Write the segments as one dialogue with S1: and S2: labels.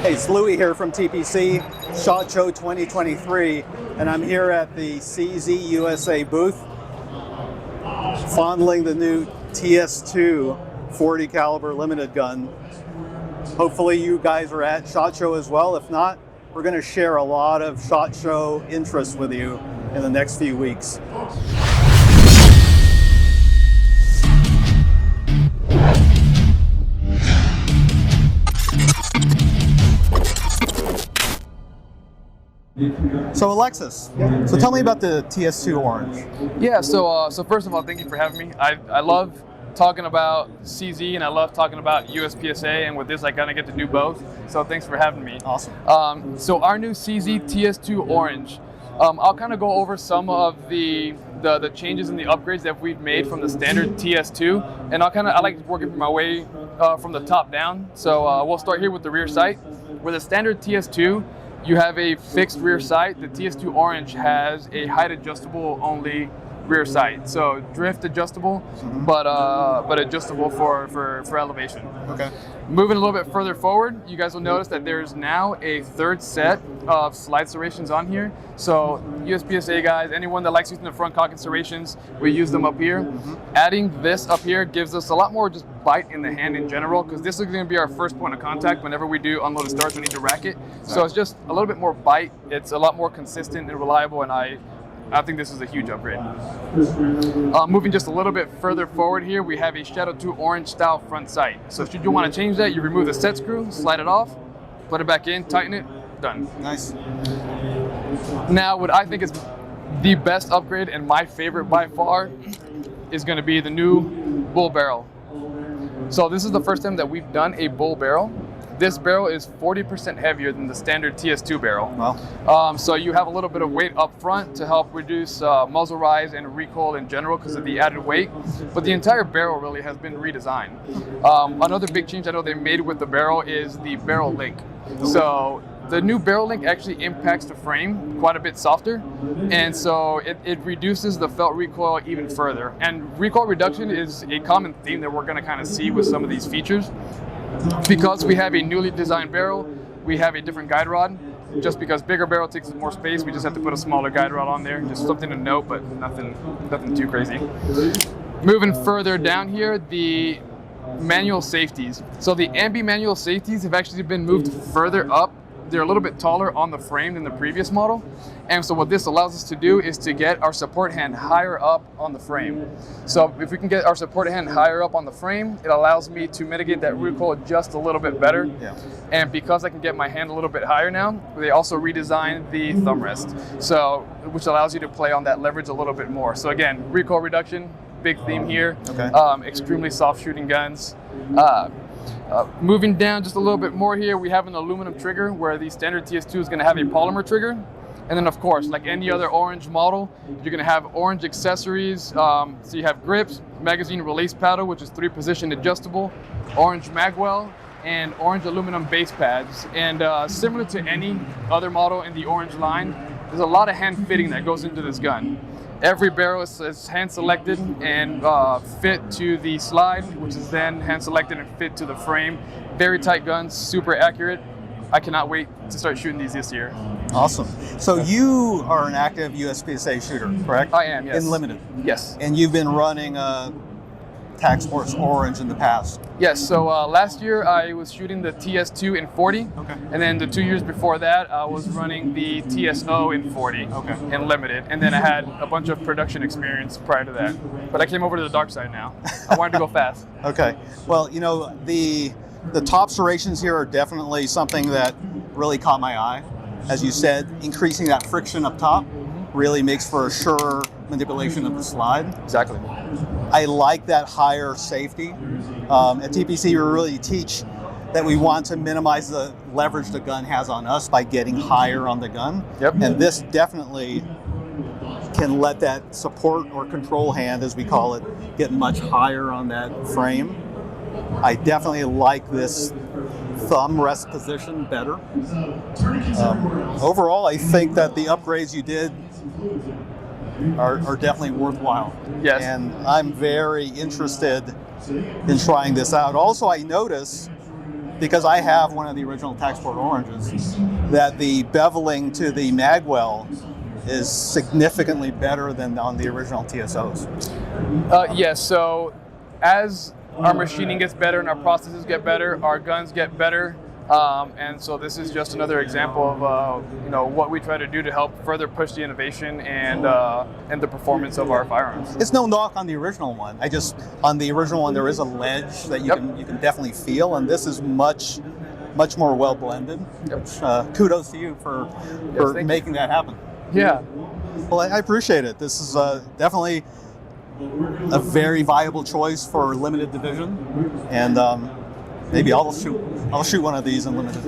S1: Hey, it's Louie here from TPC, SHOT Show 2023, and I'm here at the CZ USA booth, fondling the new TS2 40 caliber limited gun. Hopefully you guys are at SHOT Show as well. If not, we're going to share a lot of SHOT Show interest with you in the next few weeks. So Alexis, so tell me about the TS2 Orange.
S2: Yeah, so first of all, thank you for having me. I love talking about CZ and I love talking about USPSA, and with this I kind of get to do both. So thanks for having me.
S1: Awesome.
S2: So our new CZ TS2 Orange, I'll kind of go over some of the changes and the upgrades that we've made from the standard TS2, and I like working my way from the top down. So we'll start here with the rear sight. With the standard TS2, you have a fixed rear sight. The TS2 Orange has a height adjustable only rear sight, so drift adjustable, but adjustable for elevation.
S1: Okay.
S2: Moving a little bit further forward, you guys will notice that there's now a third set of slide serrations on here. So USPSA guys, anyone that likes using the front cocking serrations, we use them up here. Adding this up here gives us a lot more just bite in the hand in general, because this is going to be our first point of contact whenever we do unloaded starts. We need to rack it, so it's just a little bit more bite. It's a lot more consistent and reliable, and I think this is a huge upgrade. Moving just a little bit further forward here, we have a Shadow 2 Orange style front sight. So should you want to change that, you remove the set screw, slide it off, put it back in, tighten it, done.
S1: Nice.
S2: Now, what I think is the best upgrade and my favorite by far is going to be the new bull barrel. So this is the first time that we've done a bull barrel. This barrel is 40% heavier than the standard TS2 barrel.
S1: Wow.
S2: So you have a little bit of weight up front to help reduce muzzle rise and recoil in general because of the added weight. But the entire barrel really has been redesigned. Another big change I know they made with the barrel is the barrel link. So the new barrel link actually impacts the frame quite a bit softer, and so it reduces the felt recoil even further. And recoil reduction is a common theme that we're going to kind of see with some of these features. Because we have a newly designed barrel, we have a different guide rod. Just because bigger barrel takes more space, we just have to put a smaller guide rod on there. Just something to note, but nothing too crazy. Moving further down here, the manual safeties. So the ambi manual safeties have actually been moved further up. They're a little bit taller on the frame than the previous model. And so what this allows us to do is to get our support hand higher up on the frame. So if we can get our support hand higher up on the frame, it allows me to mitigate that recoil just a little bit better.
S1: Yeah.
S2: And because I can get my hand a little bit higher now, they also redesigned the thumb rest, so which allows you to play on that leverage a little bit more. So again, recoil reduction, big theme here.
S1: Okay.
S2: Extremely soft shooting guns. Moving down just a little bit more here, we have an aluminum trigger where the standard TS2 is going to have a polymer trigger. And then of course, like any other Orange model, you're going to have Orange accessories. So you have grips, magazine release paddle, which is 3-position adjustable, Orange magwell, and Orange aluminum base pads. And similar to any other model in the Orange line, there's a lot of hand fitting that goes into this gun. Every barrel is hand selected and fit to the slide, which is then hand selected and fit to the frame. Very tight guns, super accurate. I cannot wait to start shooting these this year.
S1: Awesome. So you are an active USPSA shooter, correct?
S2: I am, yes.
S1: In limited?
S2: Yes.
S1: And you've been running Tac Sports Orange in the past?
S2: Yes, so last year I was shooting the TS2 in 40.
S1: Okay.
S2: And then the 2 years before that, I was running the TSO in 40.
S1: Okay.
S2: In limited. And then I had a bunch of production experience prior to that. But I came over to the dark side now. I wanted to go fast.
S1: Okay. Well, you know, the top serrations here are definitely something that really caught my eye. As you said, increasing that friction up top really makes for a surer manipulation of the slide.
S2: Exactly.
S1: I like that higher safety. At TPC, we really teach that we want to minimize the leverage the gun has on us by getting higher on the gun.
S2: Yep.
S1: And this definitely can let that support or control hand, as we call it, get much higher on that frame. I definitely like this thumb rest position better. Overall, I think that the upgrades you did are definitely worthwhile.
S2: Yes.
S1: And I'm very interested in trying this out. Also, I notice because I have one of the original Taxport oranges, that the beveling to the magwell is significantly better than on the original TSOs.
S2: Yes, so as our machining gets better and our processes get better, our guns get better. And so this is just another example of what we try to do to help further push the innovation and the performance of our firearms.
S1: It's no knock on the original one. On the original one there is a ledge that you can definitely feel, and this is much more well blended. Yep. Kudos to you for making that happen.
S2: Yeah.
S1: Well, I appreciate it. This is definitely a very viable choice for limited division, and maybe I'll shoot one of these in limited.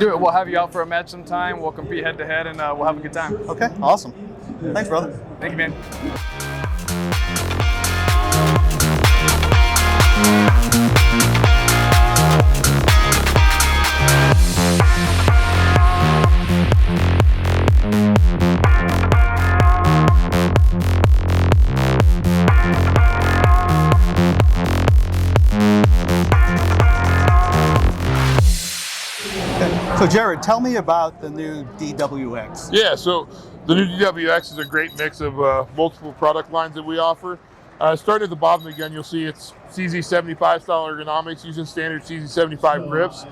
S2: Do it. We'll have you out for a match sometime. We'll compete head to head, and we'll have a good time.
S1: Okay, awesome. Thanks, brother.
S2: Thank you, man.
S1: So Jared, tell me about the new DWX.
S3: Yeah, so the new DWX is a great mix of multiple product lines that we offer. Starting at the bottom of the gun, you'll see it's CZ75 style ergonomics using standard CZ75 grips.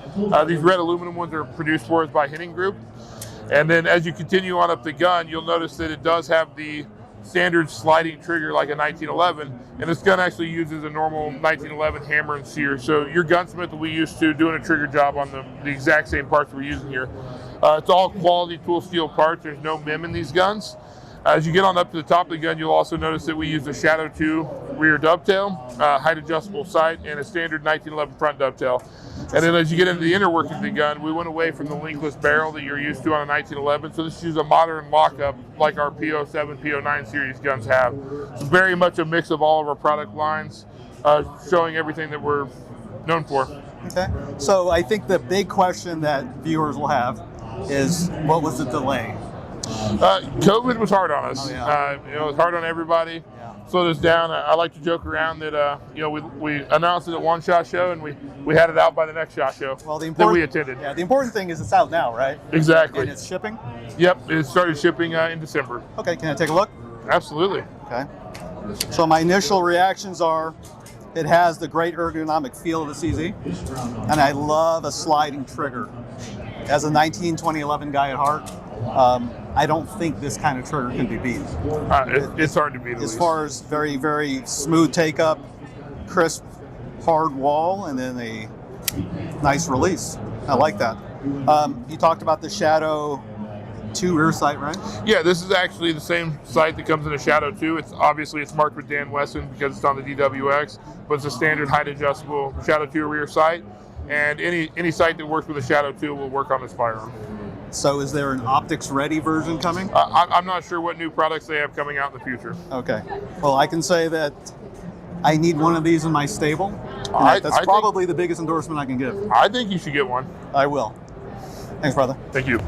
S3: These red aluminum ones are produced for us by Henning Group. And then as you continue on up the gun, you'll notice that it does have the standard sliding trigger like a 1911, and this gun actually uses a normal 1911 hammer and sear. So your gunsmith will be used to doing a trigger job on the exact same parts we're using here. It's all quality tool steel parts. There's no MIM in these guns. As you get on up to the top of the gun, you'll also notice that we use a Shadow 2 rear dovetail, height adjustable sight, and a standard 1911 front dovetail. And then as you get into the inner workings of the gun, we went away from the linkless barrel that you're used to on a 1911. So this is a modern lockup like our P07, P09 series guns have. It's very much a mix of all of our product lines, showing everything that we're known for.
S1: Okay. So I think the big question that viewers will have is, what was the delay?
S3: COVID was hard on us.
S1: Oh, yeah.
S3: It was hard on everybody.
S1: Yeah.
S3: Slowed us down. I like to joke around that we announced it at one SHOT Show and we had it out by the next SHOT Show that we attended.
S1: Yeah, the important thing is it's out now, right?
S3: Exactly.
S1: And it's shipping?
S3: Yep, it started shipping in December.
S1: Okay, can I take a look?
S3: Absolutely.
S1: Okay. So my initial reactions are, it has the great ergonomic feel of a CZ, and I love a sliding trigger. As a 2011 guy at heart, I don't think this kind of trigger can be beat.
S3: It's hard to beat.
S1: As far as very, very smooth take up, crisp, hard wall, and then a nice release. I like that. You talked about the Shadow 2 rear sight, right?
S3: Yeah, this is actually the same sight that comes in a Shadow 2. It's marked with Dan Wesson because it's on the DWX, but it's a standard height adjustable Shadow 2 rear sight. And any sight that works with a Shadow 2 will work on this firearm.
S1: So is there an optics-ready version coming?
S3: I'm not sure what new products they have coming out in the future.
S1: Okay. Well, I can say that I need one of these in my stable. That's probably the biggest endorsement I can give.
S3: I think you should get one.
S1: I will. Thanks, brother.
S3: Thank you.